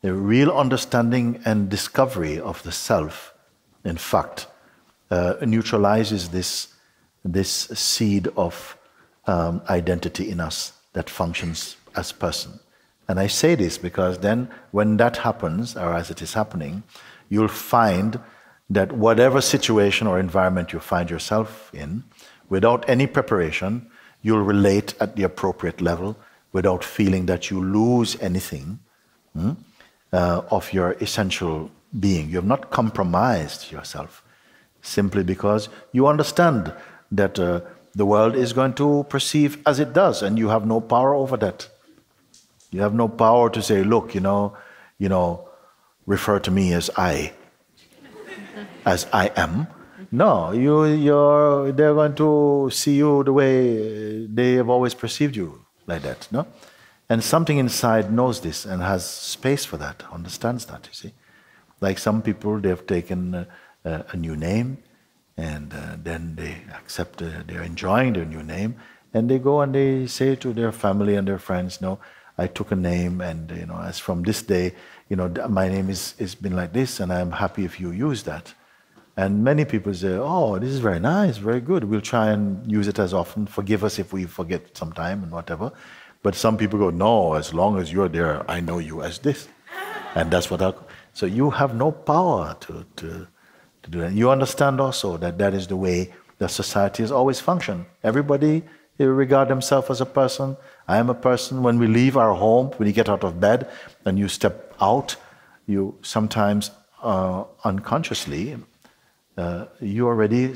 A real understanding and discovery of the self, in fact, neutralizes this seed of identity in us that functions as person. And I say this because then when that happens, or as it is happening, you'll find that whatever situation or environment you find yourself in, without any preparation, you'll relate at the appropriate level without feeling that you lose anything of your essential being. You have not compromised yourself simply because you understand that the world is going to perceive as it does, and you have no power over that. You have no power to say, look, refer to me as I am. No, they're going to see you the way they have always perceived you, like that, no? And something inside knows this and has space for that, understands that, you see. Like some people, they've taken a new name, and then they accept, they're enjoying their new name, and they go and they say to their family and their friends, no, I took a name, and as from this day, my name is been like this, and I'm happy if you use that. And many people say, oh, this is very nice, very good. We'll try and use it as often. Forgive us if we forget sometime and whatever. But some people go, no, as long as you're there, I know you as this. And that's what so you have no power to do that. You understand also that that is the way that society has always functioned. Everybody regard themselves as a person. I am a person. When we leave our home, when you get out of bed and you step out, you sometimes unconsciously, you already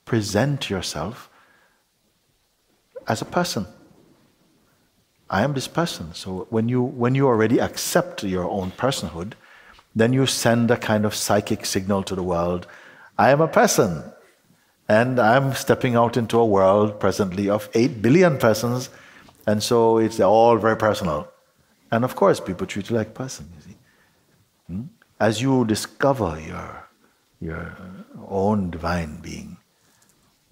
present yourself as a person. I am this person. So when you already accept your own personhood, then you send a kind of psychic signal to the world. I am a person, and I'm stepping out into a world presently of 8 billion persons, and so it's all very personal. And of course, people treat you like a person, you see. As you discover your own divine being,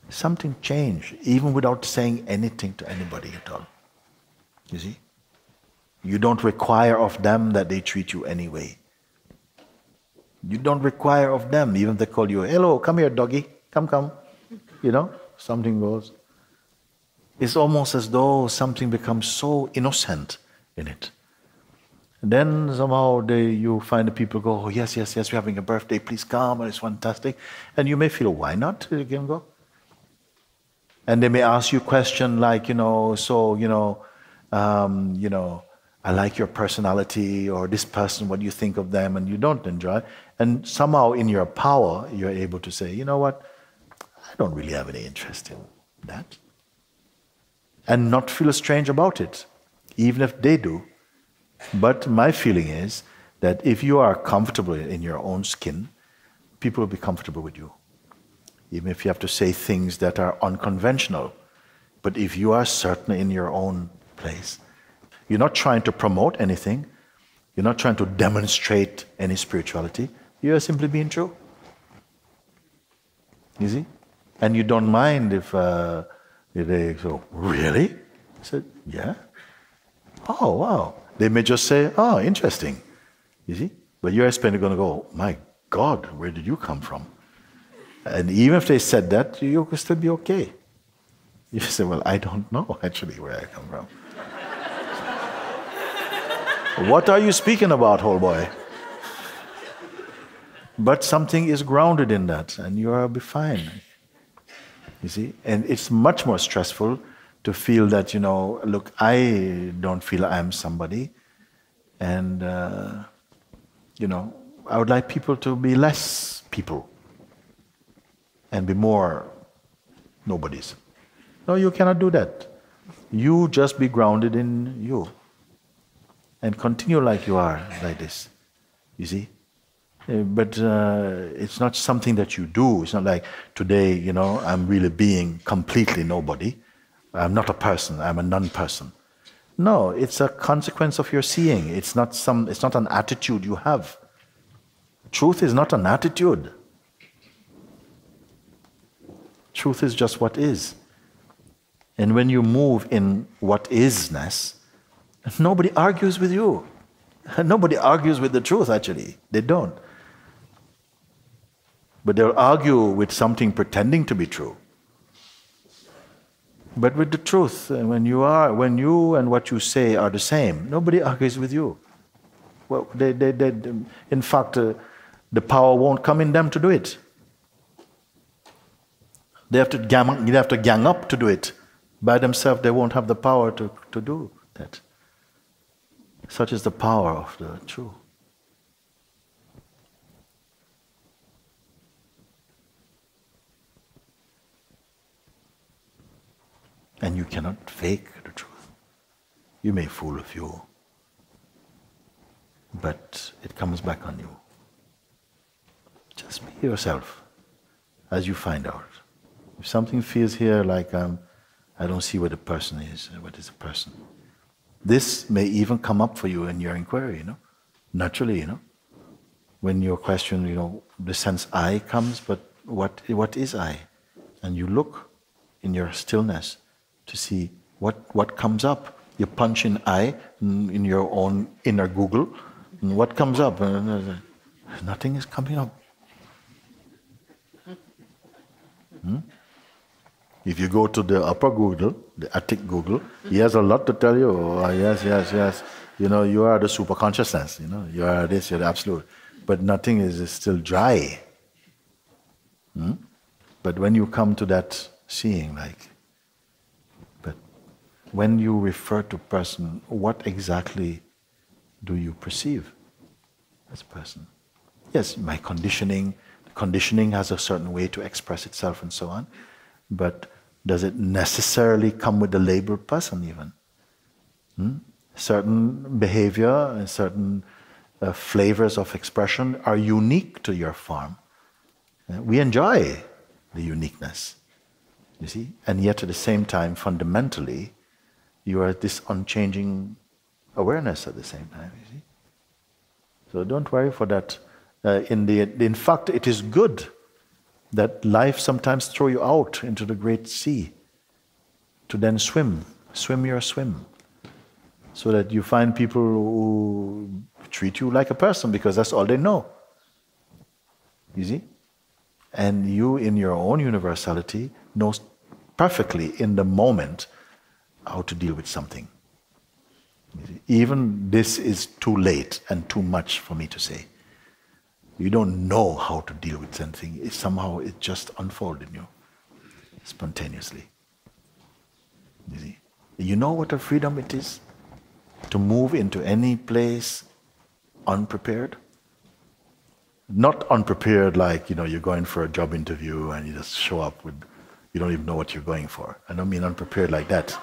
something changed, even without saying anything to anybody at all. You see? You don't require of them that they treat you anyway. You don't require of them, even if they call you, hello, come here, doggy, come. Something goes. It's almost as though something becomes so innocent in it. And then somehow you find the people go, oh, yes, we're having a birthday, please come, and it's fantastic. And you may feel, why not? You can go. And they may ask you a question like, I like your personality, or this person, what do you think of them, and you don't enjoy. And somehow in your power, you're able to say, you know what, I don't really have any interest in that. And not feel strange about it, even if they do. But my feeling is that if you are comfortable in your own skin, people will be comfortable with you. Even if you have to say things that are unconventional. But if you are certain in your own place, you're not trying to promote anything, you're not trying to demonstrate any spirituality, you're simply being true. You see? And you don't mind if they go, really? I said, yeah. Oh, wow. They may just say, oh, interesting. You see? But you're going to go, my God, where did you come from? And even if they said that, you could still be okay. You say, well, I don't know actually where I come from. What are you speaking about, old boy? But something is grounded in that, and you'll be fine. You see? And it's much more stressful to feel that, look, I don't feel I'm somebody. And, I would like people to be less people and be more nobodies. No, you cannot do that. You just be grounded in you. And continue like you are, like this. You see? But it's not something that you do. It's not like today, I'm really being completely nobody. I'm not a person, I'm a non-person. No, it's a consequence of your seeing. It's not an attitude you have. Truth is not an attitude. Truth is just what is. And when you move in what isness, nobody argues with you. Nobody argues with the truth, actually. They don't. But they'll argue with something pretending to be true. But with the truth, when you and what you say are the same, nobody argues with you. Well, in fact, the power won't come in them to do it. They have to gang up to do it. By themselves, they won't have the power to do that. Such is the power of the truth. And you cannot fake the truth. You may fool a few, but it comes back on you. Just be yourself as you find out. If something feels here like I don't see what the person is, what is the person? This may even come up for you in your inquiry, naturally, When your question, the sense I comes, but what is I? And you look in your stillness to see what comes up. You punch in I in your own inner Google, and what comes up? Nothing is coming up. If you go to the upper Google, the attic Google, he has a lot to tell you. Oh, yes. You are the super consciousness. You are this, you're the absolute. But nothing is still dry. But when you come to that seeing, but when you refer to person, what exactly do you perceive as a person? Yes, my conditioning has a certain way to express itself and so on. But does it necessarily come with the label person even? Certain behavior and certain flavors of expression are unique to your form. We enjoy the uniqueness, you see? And yet at the same time, fundamentally, you are this unchanging awareness at the same time, you see? So don't worry for that. In fact, it is good that life sometimes throw you out into the great sea to then swim your swim, so that you find people who treat you like a person because that's all they know. You see? And you, in your own universality, know perfectly in the moment how to deal with something. Even this is too late and too much for me to say. You don't know how to deal with something. Somehow it just unfolds in you, spontaneously. You see? You know what a freedom it is? To move into any place unprepared? Not unprepared like, you're going for a job interview and you just show up with, you don't even know what you're going for. I don't mean unprepared like that.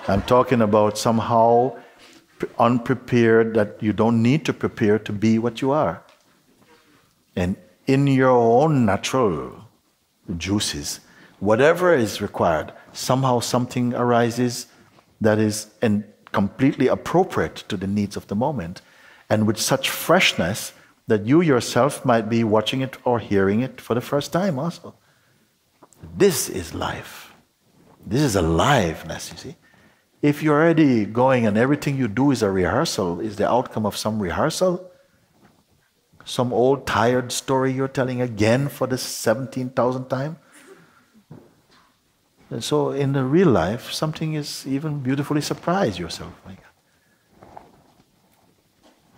I'm talking about somehow unprepared that you don't need to prepare to be what you are. And in your own natural juices, whatever is required, somehow something arises that is completely appropriate to the needs of the moment, and with such freshness that you yourself might be watching it or hearing it for the first time also. This is life. This is aliveness, you see. If you're already going and everything you do is a rehearsal, is the outcome of some rehearsal, some old tired story you're telling again for the 17,000th time. And so in the real life, something is even beautifully surprise yourself.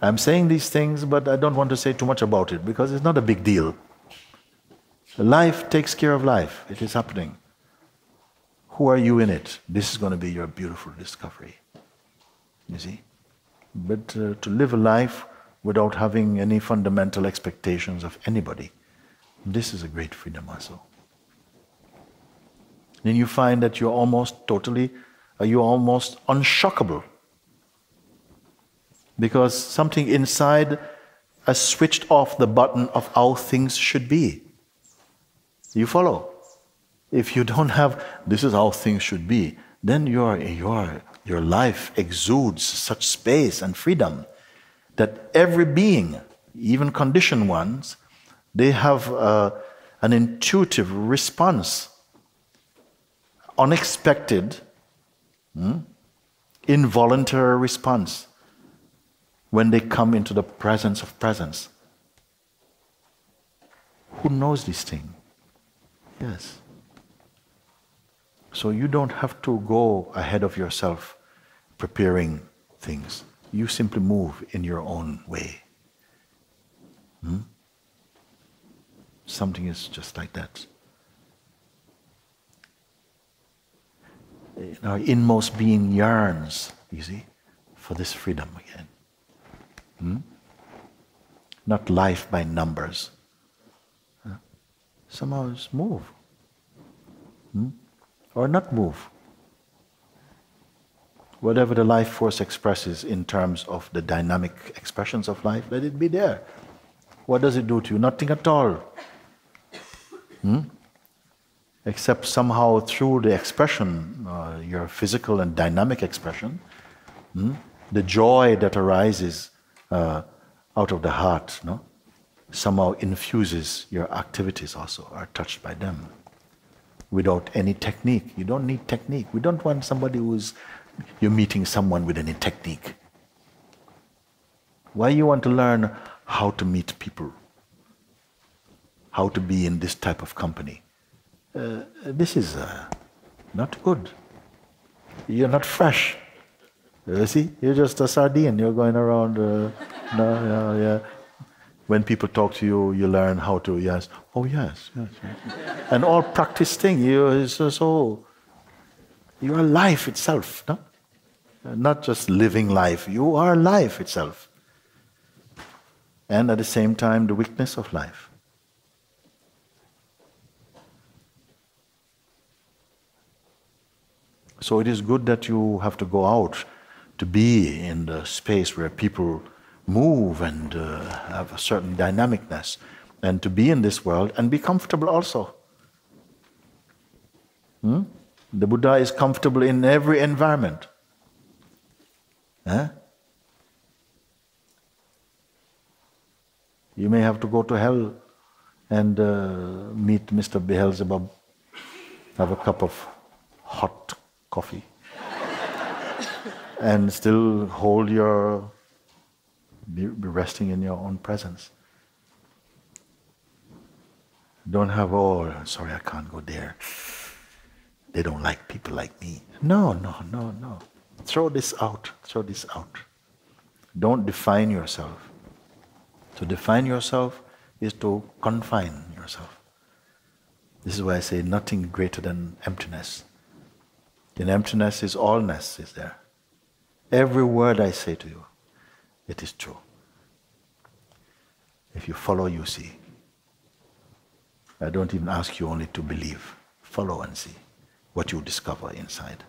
I'm saying these things, but I don't want to say too much about it because it's not a big deal. Life takes care of life. It is happening. Who are you in it? This is going to be your beautiful discovery. You see? But to live a life without having any fundamental expectations of anybody, this is a great freedom also. Then you find that you're almost unshockable. Because something inside has switched off the button of how things should be. You follow? If you don't have, this is how things should be, then your life exudes such space and freedom that every being, even conditioned ones, they have an intuitive response, unexpected, involuntary response. when they come into the presence of presence. Who knows this thing? Yes. So you don't have to go ahead of yourself preparing things. You simply move in your own way. Something is just like that. Our inmost being yearns, you see, for this freedom again. Not life by numbers. Somehow just move. Or not move. Whatever the life force expresses in terms of the dynamic expressions of life, let it be there. What does it do to you? Nothing at all. Except somehow through the expression, your physical and dynamic expression, the joy that arises out of the heart, somehow infuses your activities also, are touched by them. Without any technique. You don't need technique. We don't want somebody you're meeting someone with any technique. Why you want to learn how to meet people? How to be in this type of company? This is not good. You're not fresh. You see? You're just a sardine. You're going around. When people talk to you, you learn how to, yes. Oh, yes. And all practice thing, you are life itself, no? Not just living life. You are life itself. And at the same time, the weakness of life. So it is good that you have to go out to be in the space where people move and have a certain dynamicness, and to be in this world and be comfortable also. The Buddha is comfortable in every environment. You may have to go to hell and meet Mr. Beelzebub, have a cup of hot coffee, and still be resting in your own presence. Don't have, sorry, I can't go there. They don't like people like me. No. Throw this out. Don't define yourself. To define yourself is to confine yourself. This is why I say nothing greater than emptiness. In emptiness is allness, is there. Every word I say to you, it is true. If you follow, you see. I don't even ask you only to believe. Follow and see what you discover inside.